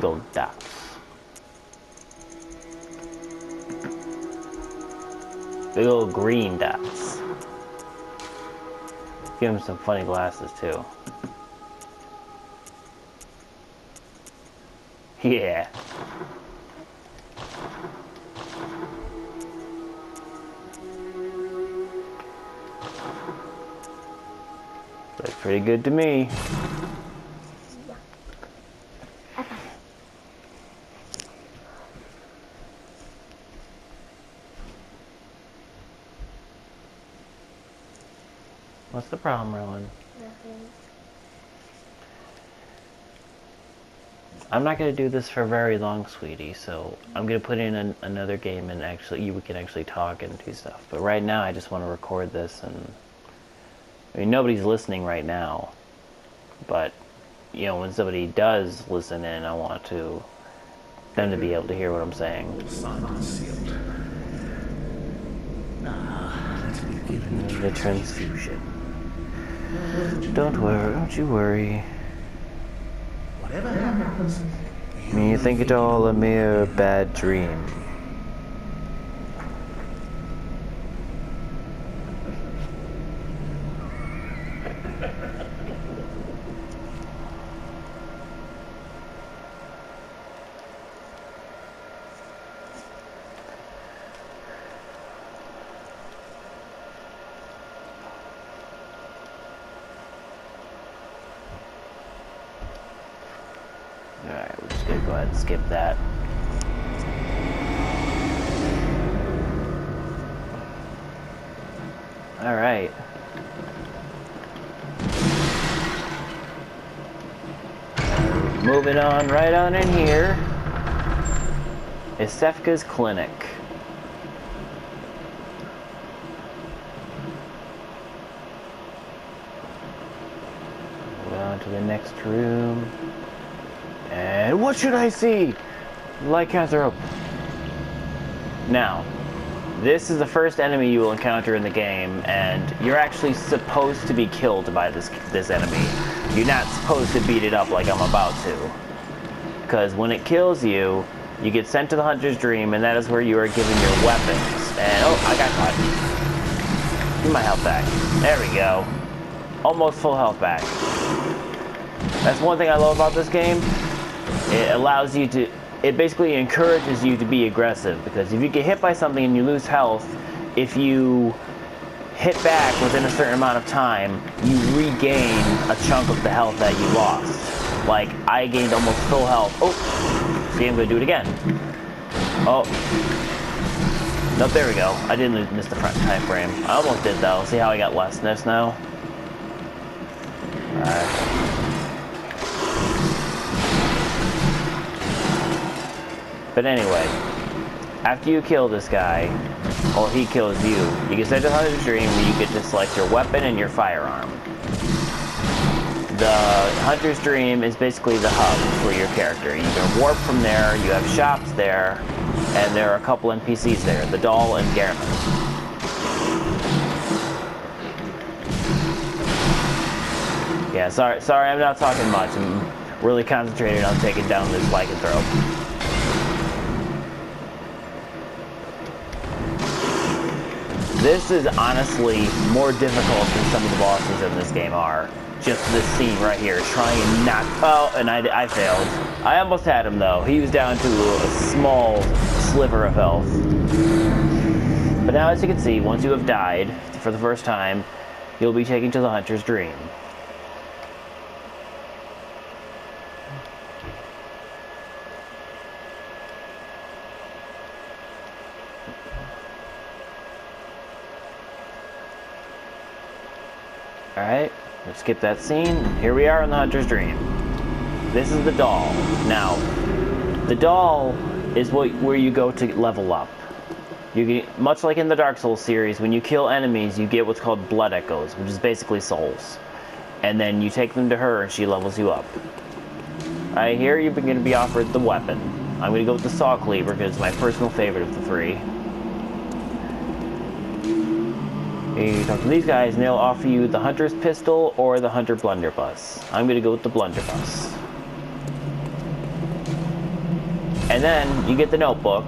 Big old dots. Big old green dots. Give him some funny glasses too. Yeah. Looks pretty good to me. What's the problem, Rowan? Nothing. I'm not going to do this for very long, sweetie, so I'm going to put in another game and we can actually talk and do stuff. But right now, I just want to record this, and I mean, nobody's listening right now, but, you know, when somebody does listen in, I want them to be able to hear what I'm saying. Signed and sealed. Now, let's begin The transfusion. Don't you worry. Whatever happens, You think it all a mere bad dream. Alright, we're just gonna go ahead and skip that. Alright. Moving on right on in here is Sefka's clinic. Go on to the next room. And what should I see? Lycanthrope. Now, this is the first enemy you will encounter in the game, and you're actually supposed to be killed by this enemy. You're not supposed to beat it up like I'm about to. Because when it kills you, you get sent to the Hunter's Dream, and that is where you are given your weapons. And, oh, I got caught. Give me my health back. There we go. Almost full health back. That's one thing I love about this game. It allows you to, it basically encourages you to be aggressive, because if you get hit by something and you lose health, if you hit back within a certain amount of time, you regain a chunk of the health that you lost. Like, I gained almost full health. Oh, see, I'm gonna do it again. Oh. Nope, there we go. I didn't miss the front time frame. I almost did though. See how I got lessness now? Alright. But anyway, after you kill this guy, or he kills you, you get sent to the Hunter's Dream where you get to select your weapon and your firearm. The Hunter's Dream is basically the hub for your character. You can warp from there, you have shops there, and there are a couple NPCs there, the doll and Gehrman. Yeah, sorry, I'm not talking much. I'm really concentrated on taking down this lycanthrope. This is honestly more difficult than some of the bosses in this game are. Just this scene right here, trying and knock. Oh, and I failed. I almost had him though. He was down to a small sliver of health. But now, as you can see, once you have died for the first time, you'll be taken to the Hunter's Dream. Alright, let's skip that scene. Here we are in the Hunter's Dream. This is the doll. Now, the doll is where you go to level up. You get, much like in the Dark Souls series, when you kill enemies, you get what's called blood echoes, which is basically souls. And then you take them to her and she levels you up. Alright, here you're going to be offered the weapon. I'm going to go with the Saw Cleaver because it's my personal favorite of the three. You talk to these guys and they'll offer you the Hunter's Pistol or the Hunter Blunderbuss. I'm going to go with the Blunderbuss. And then you get the notebook,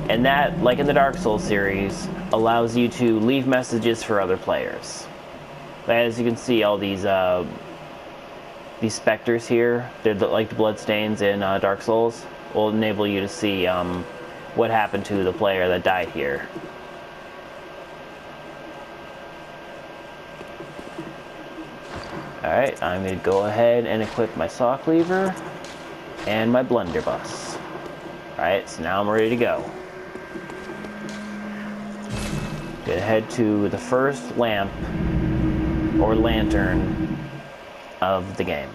and that, like in the Dark Souls series, allows you to leave messages for other players. As you can see, all these specters here, they're like the bloodstains in Dark Souls, will enable you to see what happened to the player that died here. Alright, I'm going to go ahead and equip my saw cleaver and my blunderbuss. Alright, so now I'm ready to go. Gonna head to the first lamp or lantern of the game.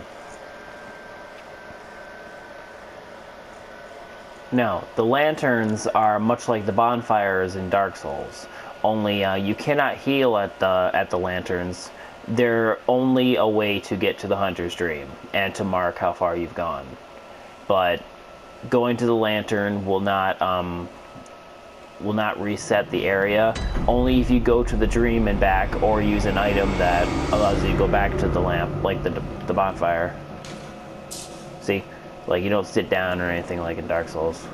Now, the lanterns are much like the bonfires in Dark Souls, only you cannot heal at the lanterns. They're only a way to get to the Hunter's Dream and to mark how far you've gone. But going to the lantern will not reset the area. Only if you go to the dream and back, or use an item that allows you to go back to the lamp, like the bonfire. See? Like, you don't sit down or anything like in Dark Souls.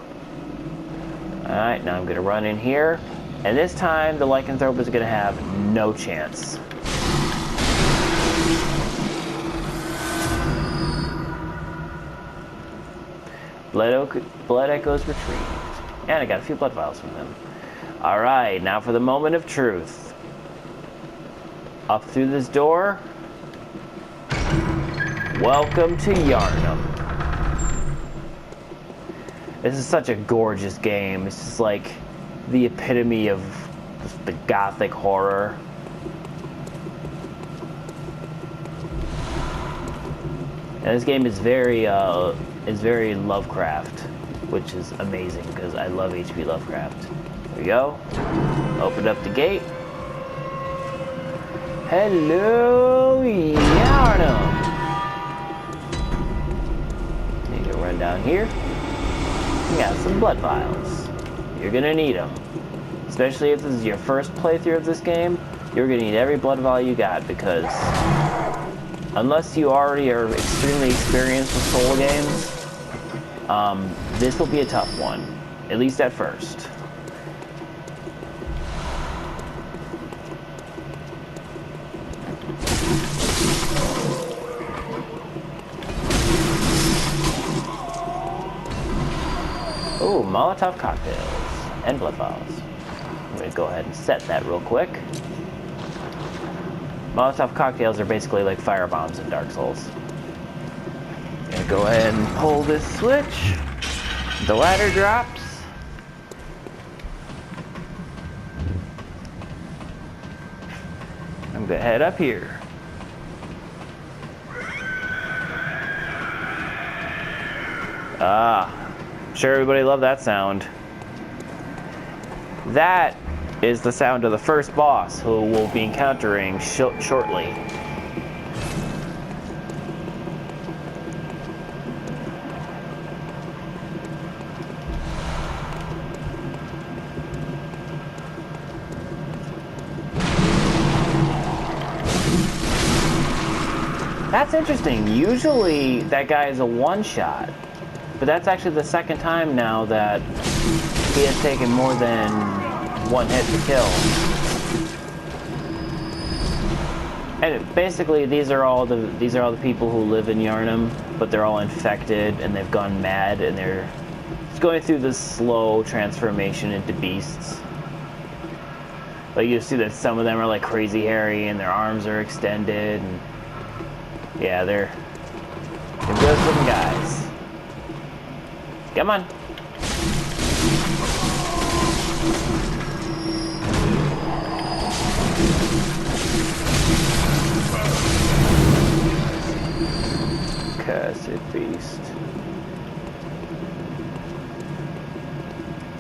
Alright, now I'm going to run in here. And this time, the Lycanthrope is going to have no chance. Blood Echoes retrieved. And I got a few blood vials from them. Alright, now for the moment of truth. Up through this door. Welcome to Yharnam. This is such a gorgeous game. It's just like the epitome of the gothic horror. And this game is very Lovecraft, which is amazing because I love H.P. Lovecraft. There we go. Open up the gate. Hello, Yharnam. Need to run down here. We got some blood vials. You're gonna need them, especially if this is your first playthrough of this game. You're gonna need every blood vial you got, because unless you already are extremely experienced with Soul games, this will be a tough one, at least at first. Oh, Molotov cocktails and blood vials. I'm going to go ahead and set that real quick. Molotov cocktails are basically like fire bombs in Dark Souls. I'm going to go ahead and pull this switch. The ladder drops. I'm going to head up here. Ah. I'm sure everybody loved that sound. That is the sound of the first boss, who we'll be encountering shortly. That's interesting. Usually that guy is a one-shot. But that's actually the second time now that he has taken more than one hit to kill. And basically, these are all the people who live in Yharnam, but they're all infected and they've gone mad, and they're going through this slow transformation into beasts. Like, you see that some of them are like Crazy Harry and their arms are extended, and yeah, they're good looking guys. Come on. Cursed beast.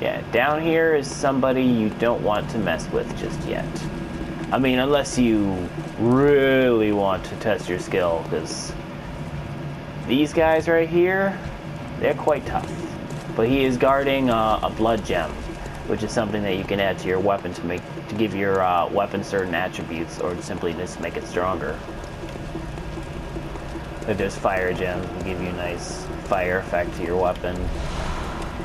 Yeah, down here is somebody you don't want to mess with just yet. I mean, unless you really want to test your skill, because these guys right here, they're quite tough. But he is guarding a blood gem, which is something that you can add to your weapon to give your weapon certain attributes, or simply just make it stronger. Like there's fire gems that give you a nice fire effect to your weapon.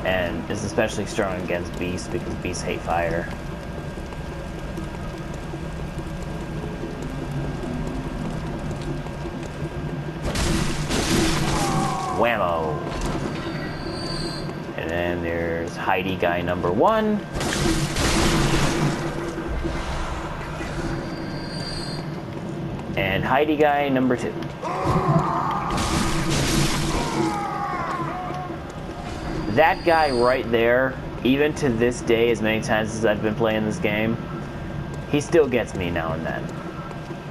and is especially strong against beasts because beasts hate fire. Whammo! And then there's Heidi guy number 1. And Heidi guy number 2. That guy right there, even to this day, as many times as I've been playing this game, he still gets me now and then.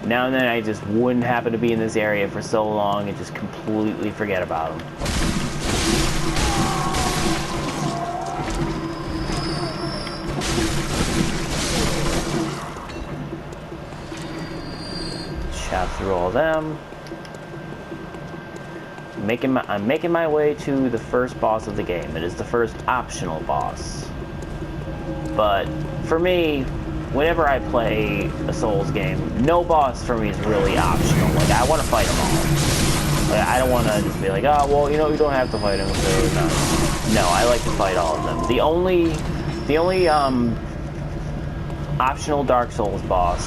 Now and then I just wouldn't happen to be in this area for so long and just completely forget about him. Chop through all them. I'm making my way to the first boss of the game. It is the first optional boss. But for me, whenever I play a Souls game, no boss for me is really optional. Like, I want to fight them all. Like, I don't want to just be like, oh, well, you know, you don't have to fight them, so no. No, I like to fight all of them. The only optional Dark Souls boss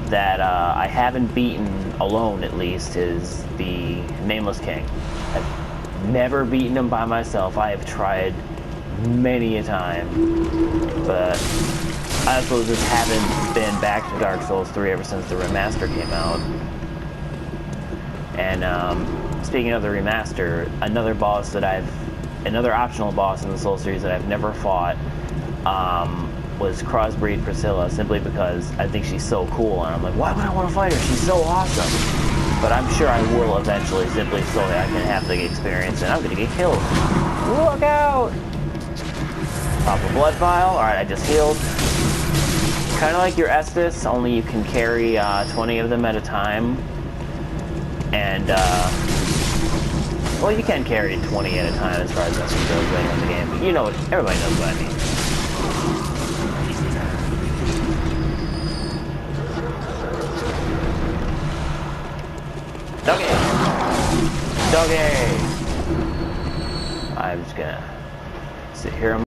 that I haven't beaten alone, at least, is the Nameless King. I've never beaten him by myself. I have tried many a time, but I also just haven't been back to Dark Souls 3 ever since the remaster came out. And speaking of the remaster, another optional boss in the Souls series that I've never fought was Crossbreed Priscilla, simply because I think she's so cool, and I'm like, why would I want to fight her? She's so awesome. But I'm sure I will eventually, simply so that I can have the experience, and I'm gonna get killed. Look out! Pop a blood vial. Alright, I just healed. Kind of like your Estus, only you can carry 20 of them at a time. And, well, you can carry 20 at a time as far as that's goes later in the game, but you know, everybody knows what I mean. Doggy! Doggy! I'm just gonna sit here.